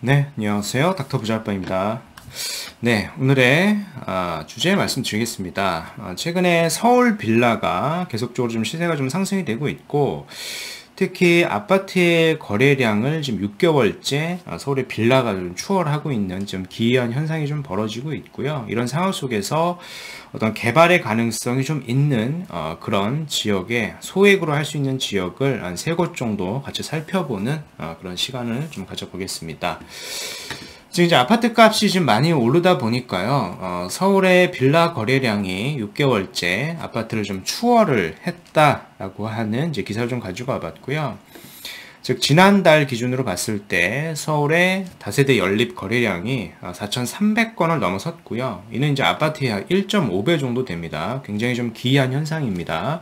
네, 안녕하세요. 닥터 부자아빠입니다. 네, 오늘의 주제 말씀드리겠습니다. 최근에 서울 빌라가 계속적으로 좀 시세가 좀 상승이 되고 있고, 특히 아파트의 거래량을 지금 6개월째 서울의 빌라가 좀 추월하고 있는 좀 기이한 현상이 좀 벌어지고 있고요. 이런 상황 속에서 어떤 개발의 가능성이 좀 있는 그런 지역에 소액으로 할 수 있는 지역을 한 3곳 정도 같이 살펴보는 그런 시간을 좀 가져보겠습니다. 지금 이제 아파트 값이 지금 많이 오르다 보니까요, 서울의 빌라 거래량이 6개월째 아파트를 좀 추월을 했다라고 하는 이제 기사를 좀 가지고 와봤고요. 즉, 지난달 기준으로 봤을 때 서울의 다세대 연립 거래량이 4,300건을 넘어섰고요. 이는 이제 아파트의 약 1.5배 정도 됩니다. 굉장히 좀 기이한 현상입니다.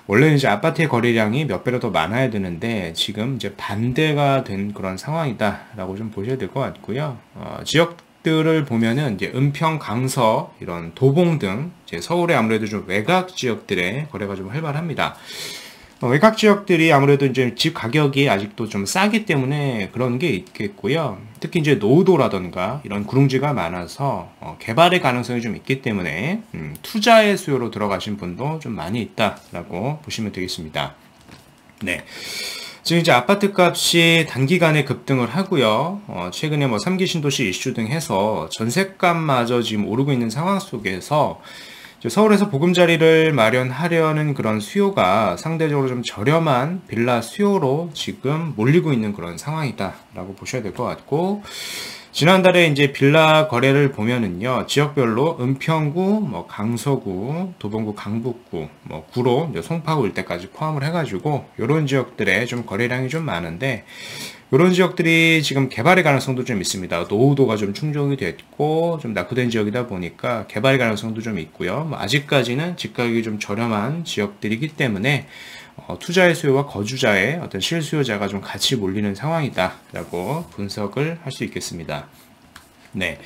원래는 이제 아파트의 거래량이 몇 배로 더 많아야 되는데 지금 이제 반대가 된 그런 상황이다라고 좀 보셔야 될 것 같고요. 지역들을 보면은 이제 은평, 강서, 이런 도봉 등 이제 서울의 아무래도 좀 외곽 지역들의 거래가 좀 활발합니다. 외곽 지역들이 아무래도 이제 집 가격이 아직도 좀 싸기 때문에 그런 게 있겠고요. 특히 이제 노후도라던가 이런 구릉지가 많아서 개발의 가능성이 좀 있기 때문에 투자의 수요로 들어가신 분도 좀 많이 있다라고 보시면 되겠습니다. 네. 지금 이제 아파트 값이 단기간에 급등을 하고요. 최근에 뭐 3기 신도시 이슈 등 해서 전셋값마저 지금 오르고 있는 상황 속에서 서울에서 보금자리를 마련하려는 그런 수요가 상대적으로 좀 저렴한 빌라 수요로 지금 몰리고 있는 그런 상황이다라고 보셔야 될 것 같고, 지난달에 이제 빌라 거래를 보면은요, 지역별로 은평구, 뭐 강서구, 도봉구, 강북구, 뭐 구로, 송파구 일대까지 포함을 해가지고 이런 지역들의 좀 거래량이 좀 많은데, 이런 지역들이 지금 개발의 가능성도 좀 있습니다. 노후도가 좀 충족이 됐고 좀 낙후된 지역이다 보니까 개발의 가능성도 좀 있고요. 뭐 아직까지는 집가격이 좀 저렴한 지역들이기 때문에 투자의 수요와 거주자의 어떤 실수요자가 좀 같이 몰리는 상황이다라고 분석을 할 수 있겠습니다. 네.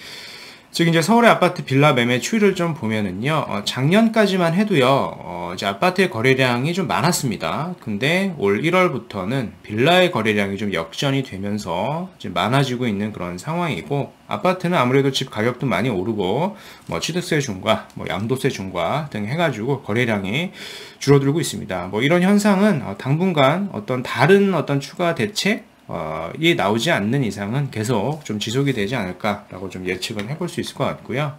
즉 이제 서울의 아파트 빌라 매매 추이를 좀 보면은요, 작년까지만 해도요, 이제 아파트의 거래량이 좀 많았습니다. 근데 올 1월부터는 빌라의 거래량이 좀 역전이 되면서 이제 많아지고 있는 그런 상황이고, 아파트는 아무래도 집 가격도 많이 오르고, 뭐 취득세 중과, 뭐 양도세 중과 등 해가지고 거래량이 줄어들고 있습니다. 뭐 이런 현상은 당분간 어떤 다른 어떤 추가 대책 이 나오지 않는 이상은 계속 좀 지속이 되지 않을까라고 좀 예측을 해볼 수 있을 것 같고요.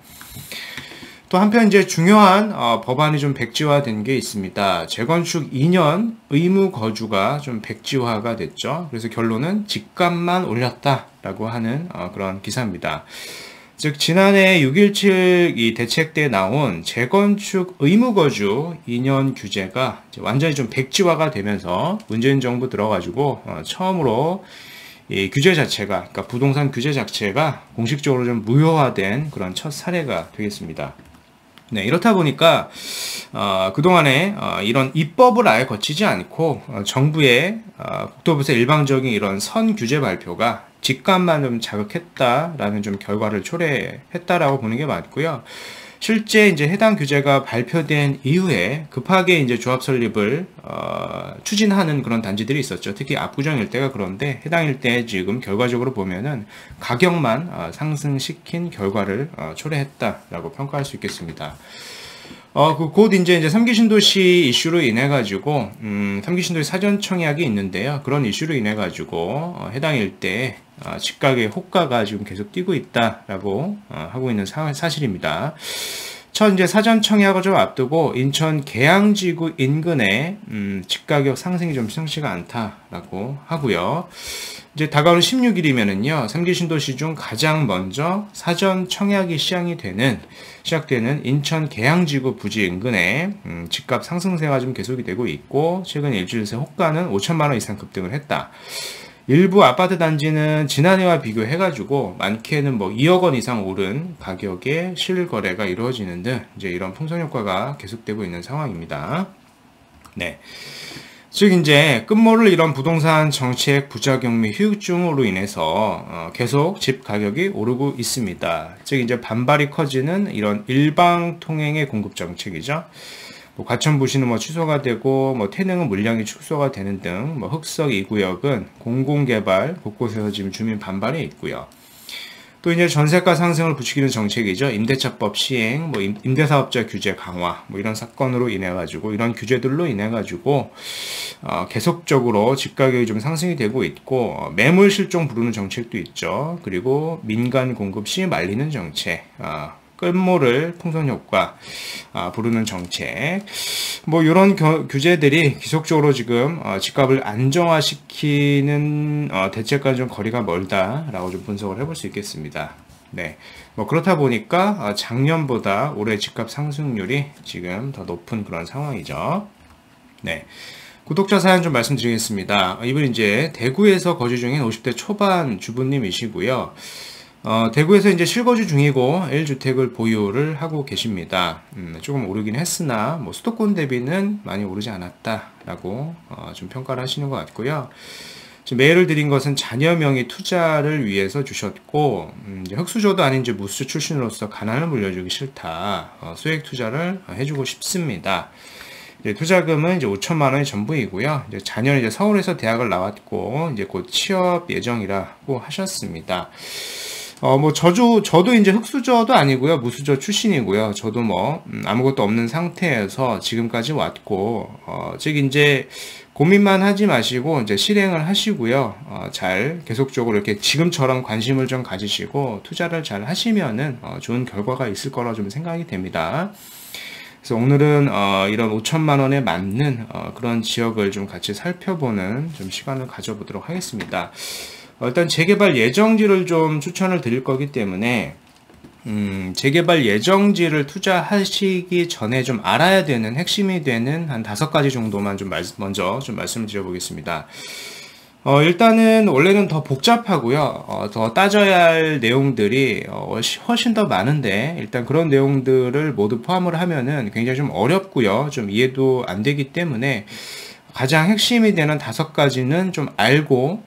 또 한편 이제 중요한 법안이 좀 백지화된 게 있습니다. 재건축 2년 의무 거주가 좀 백지화가 됐죠. 그래서 결론은 집값만 올렸다라고 하는 그런 기사입니다. 즉 지난해 6.17 이 대책 때 나온 재건축 의무거주 2년 규제가 완전히 좀 백지화가 되면서 문재인 정부 들어가지고 처음으로 이 규제 자체가, 그러니까 부동산 규제 자체가 공식적으로 좀 무효화된 그런 첫 사례가 되겠습니다. 네, 이렇다 보니까 그동안에 이런 입법을 아예 거치지 않고 정부의 국토부에서 일방적인 이런 선 규제 발표가 집값만 좀 자극했다라는 좀 결과를 초래했다라고 보는 게 맞고요. 실제 이제 해당 규제가 발표된 이후에 급하게 이제 조합 설립을 추진하는 그런 단지들이 있었죠. 특히 압구정 일대가 그런데 해당 일대 지금 결과적으로 보면은 가격만 상승시킨 결과를 초래했다라고 평가할 수 있겠습니다. 곧 이제 3기 신도시 이슈로 인해가지고, 3기 신도시 사전청약이 있는데요. 그런 이슈로 인해가지고, 해당 일대에, 집가격의 호가가 지금 계속 뛰고 있다라고, 하고 있는 사실입니다. 첫 이제 사전청약을 좀 앞두고, 인천 계양지구 인근에, 집가격 상승이 좀 심상치가 않다라고 하고요. 이제 다가오는 16일이면은요, 3기 신도시 중 가장 먼저 사전 청약이 시작되는 인천 계양지구 부지 인근에 집값 상승세가 좀 계속이 되고 있고, 최근 일주일 새 호가는 5천만 원 이상 급등을 했다. 일부 아파트 단지는 지난해와 비교해가지고 많게는 뭐 2억 원 이상 오른 가격의 실거래가 이루어지는 등 이제 이런 풍선 효과가 계속되고 있는 상황입니다. 네. 즉 이제 끝모를 이런 부동산 정책 부작용 및 후유증으로 인해서 계속 집 가격이 오르고 있습니다. 즉 이제 반발이 커지는 이런 일방 통행의 공급 정책이죠. 뭐 과천 부시는 뭐 취소가 되고 뭐 태능은 물량이 축소가 되는 등 뭐 흑석 2구역은 공공개발 곳곳에서 지금 주민 반발이 있고요. 또 이제 전세가 상승을 부추기는 정책이죠. 임대차법 시행, 뭐 임대사업자 규제 강화, 뭐 이런 사건으로 인해 가지고 이런 규제들로 인해 가지고 계속적으로 집가격이 좀 상승이 되고 있고 매물 실종 부르는 정책도 있죠. 그리고 민간 공급 시 말리는 정책, 끝모를 풍선 효과 부르는 정책, 뭐 이런 규제들이 지속적으로 지금 집값을 안정화시키는 대책과 좀 거리가 멀다라고 좀 분석을 해볼 수 있겠습니다. 네, 뭐 그렇다 보니까 작년보다 올해 집값 상승률이 지금 더 높은 그런 상황이죠. 네. 구독자 사연 좀 말씀드리겠습니다. 이분 이제 대구에서 거주 중인 50대 초반 주부님이시고요. 대구에서 이제 실거주 중이고 1주택을 보유를 하고 계십니다. 조금 오르긴 했으나 뭐 수도권 대비는 많이 오르지 않았다라고 좀 평가를 하시는 것 같고요. 지금 메일을 드린 것은 자녀 명의 투자를 위해서 주셨고, 이제 흑수저도 아닌 이제 무수저 출신으로서 가난을 물려주기 싫다. 소액 투자를 해주고 싶습니다. 이제 투자금은 이제 5천만 원이 전부이고요. 이제 자녀는 이제 서울에서 대학을 나왔고 이제 곧 취업 예정이라고 하셨습니다. 뭐 저도 이제 흑수저도 아니고요, 무수저 출신이고요. 저도 뭐 아무것도 없는 상태에서 지금까지 왔고, 즉 이제 고민만 하지 마시고 이제 실행을 하시고요. 잘 계속적으로 이렇게 지금처럼 관심을 좀 가지시고 투자를 잘 하시면은 좋은 결과가 있을 거라 좀 생각이 됩니다. 그래서 오늘은 이런 5천만 원에 맞는 그런 지역을 좀 같이 살펴보는 좀 시간을 가져보도록 하겠습니다. 일단 재개발 예정지를 좀 추천을 드릴 거기 때문에 재개발 예정지를 투자하시기 전에 좀 알아야 되는 핵심이 되는 한 5가지 정도만 좀 먼저 좀 말씀을 드려보겠습니다. 일단은 원래는 더 복잡하고요. 더 따져야 할 내용들이 훨씬 더 많은데 일단 그런 내용들을 모두 포함을 하면은 굉장히 좀 어렵고요. 좀 이해도 안 되기 때문에 가장 핵심이 되는 5가지는 좀 알고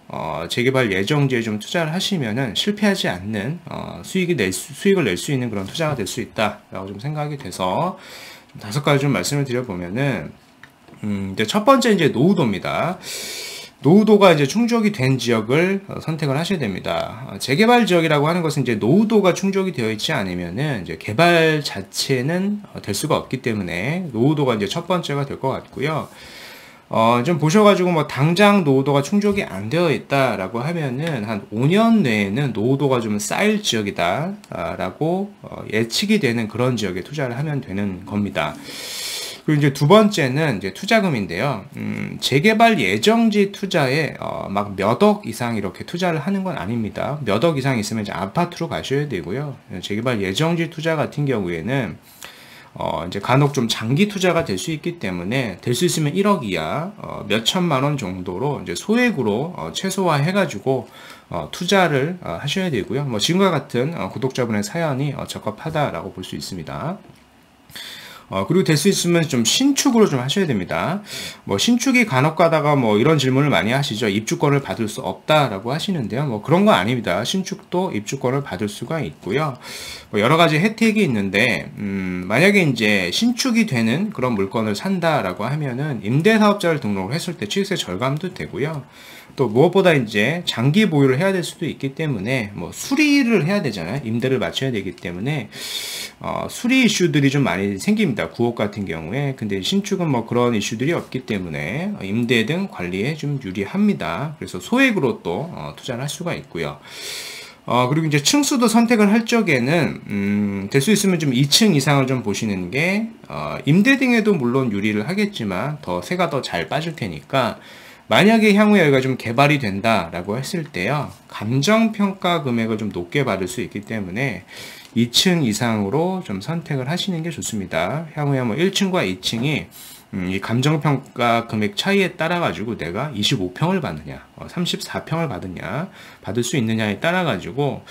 재개발 예정지에 좀 투자를 하시면은 실패하지 않는 수익을 낼 수 있는 그런 투자가 될 수 있다라고 좀 생각이 돼서 좀 5가지 좀 말씀을 드려보면은 이제 첫 번째 이제 노후도입니다. 노후도가 이제 충족이 된 지역을 선택을 하셔야 됩니다. 재개발 지역이라고 하는 것은 이제 노후도가 충족이 되어 있지 않으면은 이제 개발 자체는 될 수가 없기 때문에 노후도가 이제 첫 번째가 될 것 같고요. 좀 보셔가지고 뭐 당장 노후도가 충족이 안 되어 있다라고 하면은 한 5년 내에는 노후도가 좀 쌓일 지역이다 라고 예측이 되는 그런 지역에 투자를 하면 되는 겁니다. 그리고 이제 두 번째는 이제 투자금인데요. 재개발 예정지 투자에 막 몇 억 이상 이렇게 투자를 하는 건 아닙니다. 몇 억 이상 있으면 이제 아파트로 가셔야 되고요. 재개발 예정지 투자 같은 경우에는 이제 간혹 좀 장기 투자가 될 수 있기 때문에 될 수 있으면 1억 이하 몇 천만 원 정도로 이제 소액으로 최소화해가지고 투자를 하셔야 되고요. 뭐 지금과 같은 구독자분의 사연이 적합하다라고 볼 수 있습니다. 그리고 될 수 있으면 좀 신축으로 좀 하셔야 됩니다. 뭐 신축이 간혹 가다가 뭐 이런 질문을 많이 하시죠. 입주권을 받을 수 없다라고 하시는데요. 뭐 그런 거 아닙니다. 신축도 입주권을 받을 수가 있고요. 뭐 여러 가지 혜택이 있는데 만약에 이제 신축이 되는 그런 물건을 산다라고 하면은 임대사업자를 등록을 했을 때 취득세 절감도 되고요. 또 무엇보다 이제 장기 보유를 해야 될 수도 있기 때문에 뭐 수리를 해야 되잖아요. 임대를 맞춰야 되기 때문에 수리 이슈들이 좀 많이 생깁니다. 구옥 같은 경우에. 근데 신축은 뭐 그런 이슈들이 없기 때문에 임대 등 관리에 좀 유리합니다. 그래서 소액으로 또 투자를 할 수가 있고요. 그리고 이제 층수도 선택을 할 적에는 될 수 있으면 좀 2층 이상을 좀 보시는 게 임대 등에도 물론 유리를 하겠지만 더 세가 더 잘 빠질 테니까 만약에 향후에 여기가 좀 개발이 된다라고 했을 때요, 감정평가 금액을 좀 높게 받을 수 있기 때문에 2층 이상으로 좀 선택을 하시는 게 좋습니다. 향후에 뭐 1층과 2층이 이 감정평가 금액 차이에 따라 가지고 내가 25평을 받느냐, 34평을 받느냐, 받을 수 있느냐에 따라 가지고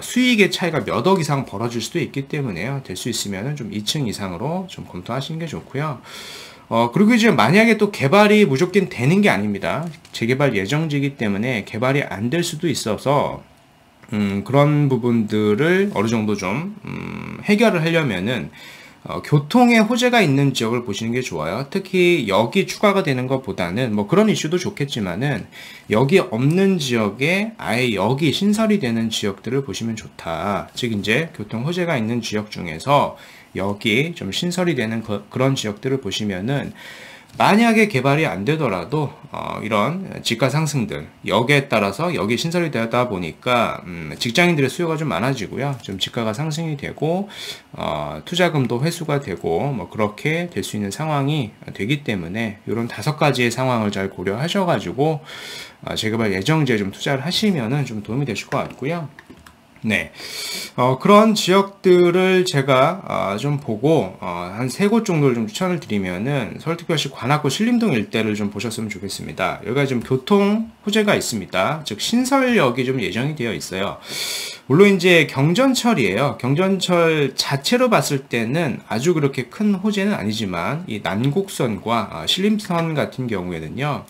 수익의 차이가 몇 억 이상 벌어질 수도 있기 때문에요. 될 수 있으면 좀 2층 이상으로 좀 검토하시는 게 좋고요. 그리고 이제 만약에 또 개발이 무조건 되는 게 아닙니다. 재개발 예정지이기 때문에 개발이 안 될 수도 있어서 그런 부분들을 어느 정도 좀 해결을 하려면은 교통에 호재가 있는 지역을 보시는 게 좋아요. 특히 여기 추가가 되는 것보다는 뭐 그런 이슈도 좋겠지만은 여기 없는 지역에 아예 여기 신설이 되는 지역들을 보시면 좋다. 즉 이제 교통 호재가 있는 지역 중에서 여기 좀 신설이 되는 그런 지역들을 보시면은 만약에 개발이 안 되더라도 이런 지가 상승들 여기에 따라서 여기 신설이 되다 보니까 직장인들의 수요가 좀 많아지고요. 좀 지가가 상승이 되고 투자금도 회수가 되고 뭐 그렇게 될 수 있는 상황이 되기 때문에 이런 5가지의 상황을 잘 고려하셔가지고 재개발 예정지에 좀 투자를 하시면은 좀 도움이 되실 것 같고요. 네. 그런 지역들을 제가 좀 보고 한 3곳 정도를 좀 추천을 드리면은 서울특별시 관악구 신림동 일대를 좀 보셨으면 좋겠습니다. 여기가 지금 교통 호재가 있습니다. 즉 신설역이 좀 예정이 되어 있어요. 물론 이제 경전철이에요. 경전철 자체로 봤을 때는 아주 그렇게 큰 호재는 아니지만 이 난곡선과 신림선 같은 경우에는요.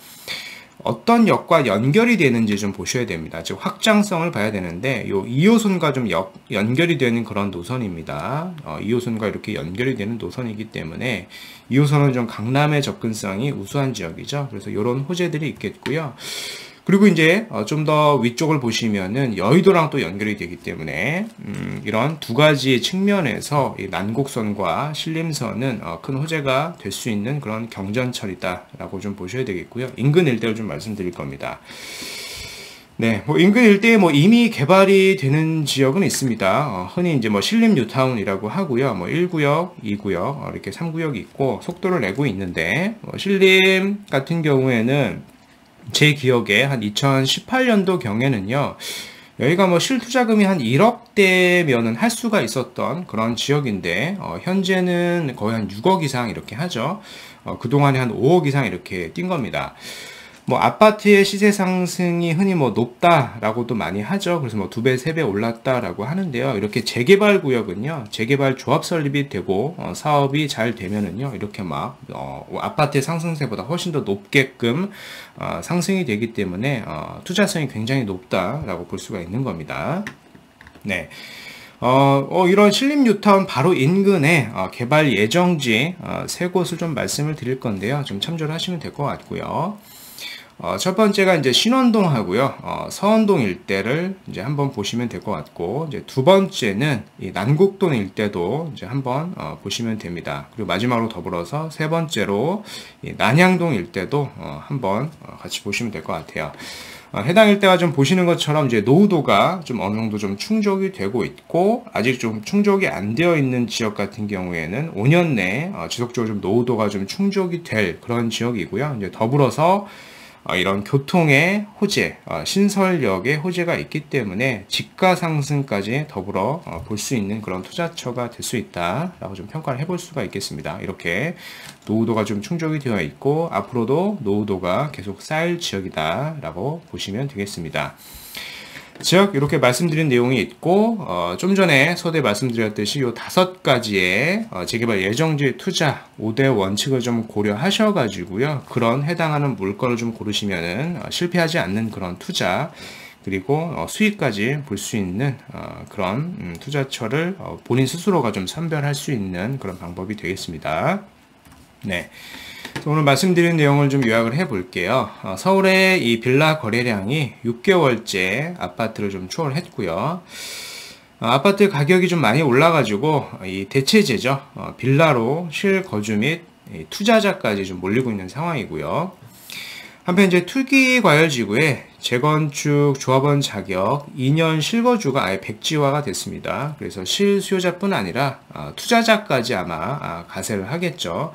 어떤 역과 연결이 되는지 좀 보셔야 됩니다. 즉 확장성을 봐야 되는데 요 2호선과 좀 연결이 되는 그런 노선입니다. 2호선과 이렇게 연결이 되는 노선이기 때문에 2호선은 좀 강남의 접근성이 우수한 지역이죠. 그래서 이런 호재들이 있겠고요. 그리고 이제 좀 더 위쪽을 보시면은 여의도랑 또 연결이 되기 때문에 이런 2가지 측면에서 이 난곡선과 신림선은 큰 호재가 될 수 있는 그런 경전철이다라고 좀 보셔야 되겠고요. 인근 일대를 좀 말씀드릴 겁니다. 네, 뭐 인근 일대에 뭐 이미 개발이 되는 지역은 있습니다. 흔히 이제 뭐 신림 뉴타운이라고 하고요. 뭐 1구역, 2구역 이렇게 3구역이 있고 속도를 내고 있는데 신림 같은 경우에는 제 기억에 한 2018년도 경에는요, 여기가 뭐 실투자금이 한 1억대면은 할 수가 있었던 그런 지역인데, 현재는 거의 한 6억 이상 이렇게 하죠. 그동안에 한 5억 이상 이렇게 뛴 겁니다. 뭐 아파트의 시세 상승이 흔히 뭐 높다라고도 많이 하죠. 그래서 뭐 2배, 3배 올랐다라고 하는데요. 이렇게 재개발 구역은요, 재개발 조합 설립이 되고 사업이 잘 되면은요, 이렇게 막 아파트의 상승세보다 훨씬 더 높게끔 상승이 되기 때문에 투자성이 굉장히 높다라고 볼 수가 있는 겁니다. 네. 이런 신림 뉴타운 바로 인근에 개발 예정지 3곳을 좀 말씀을 드릴 건데요. 좀 참조를 하시면 될 것 같고요. 첫 번째가 이제 신원동 하고요. 서원동 일대를 이제 한번 보시면 될 것 같고, 이제 2번째는 이 난곡동 일대도 이제 한번 보시면 됩니다. 그리고 마지막으로 더불어서 3번째로 이 난양동 일대도 한번 같이 보시면 될 것 같아요. 해당 일대가 좀 보시는 것처럼 이제 노후도가 좀 어느 정도 좀 충족이 되고 있고, 아직 좀 충족이 안 되어 있는 지역 같은 경우에는 5년 내에 지속적으로 좀 노후도가 좀 충족이 될 그런 지역이고요. 이제 더불어서 이런 교통의 호재, 신설역의 호재가 있기 때문에 지가 상승까지 더불어 볼 수 있는 그런 투자처가 될 수 있다라고 좀 평가를 해볼 수가 있겠습니다. 이렇게 노후도가 좀 충족이 되어 있고 앞으로도 노후도가 계속 쌓일 지역이다라고 보시면 되겠습니다. 즉 이렇게 말씀드린 내용이 있고 좀 전에 서두에 말씀드렸듯이 이 5가지의 재개발 예정지 투자 5대 원칙을 좀 고려하셔가지고요, 그런 해당하는 물건을 좀 고르시면은 실패하지 않는 그런 투자, 그리고 수익까지 볼 수 있는 그런 투자처를 본인 스스로가 좀 선별할 수 있는 그런 방법이 되겠습니다. 네. 오늘 말씀드린 내용을 좀 요약을 해 볼게요. 서울의 이 빌라 거래량이 6개월째 아파트를 좀 추월했고요. 아파트 가격이 좀 많이 올라가지고 이 대체제죠. 빌라로 실거주 및 투자자까지 좀 몰리고 있는 상황이고요. 한편 이제 투기과열지구에 재건축 조합원 자격 2년 실거주가 아예 백지화가 됐습니다. 그래서 실수요자뿐 아니라 투자자까지 아마 가세를 하겠죠.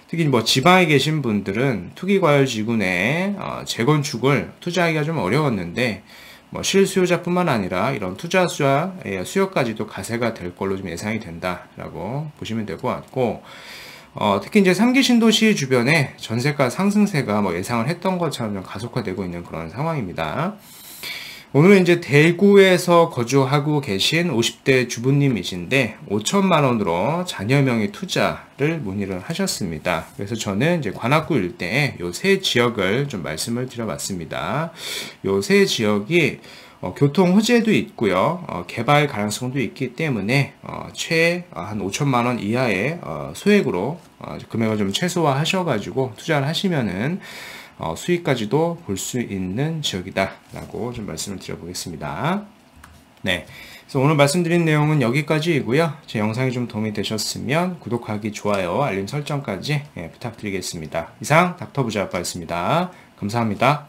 특히 뭐 지방에 계신 분들은 투기과열지구 내에 재건축을 투자하기가 좀 어려웠는데 뭐 실수요자뿐만 아니라 이런 투자수와 수요까지도 가세가 될 걸로 좀 예상이 된다라고 보시면 될 것 같고, 특히 이제 3기 신도시 주변에 전세가 상승세가 뭐 예상을 했던 것처럼 좀 가속화되고 있는 그런 상황입니다. 오늘은 이제 대구에서 거주하고 계신 50대 주부님이신데 5천만 원으로 자녀 명의 투자를 문의를 하셨습니다. 그래서 저는 이제 관악구 일대에 요 세 지역을 좀 말씀을 드려봤습니다. 요 세 지역이 교통 호재도 있고요. 개발 가능성도 있기 때문에 최 한 5천만 원 이하의 소액으로 금액을 좀 최소화 하셔가지고 투자를 하시면은 수익까지도 볼 수 있는 지역이다라고 좀 말씀을 드려보겠습니다. 네. 그래서 오늘 말씀드린 내용은 여기까지이고요. 제 영상이 좀 도움이 되셨으면 구독하기, 좋아요, 알림 설정까지 부탁드리겠습니다. 이상 닥터 부자아빠였습니다. 감사합니다.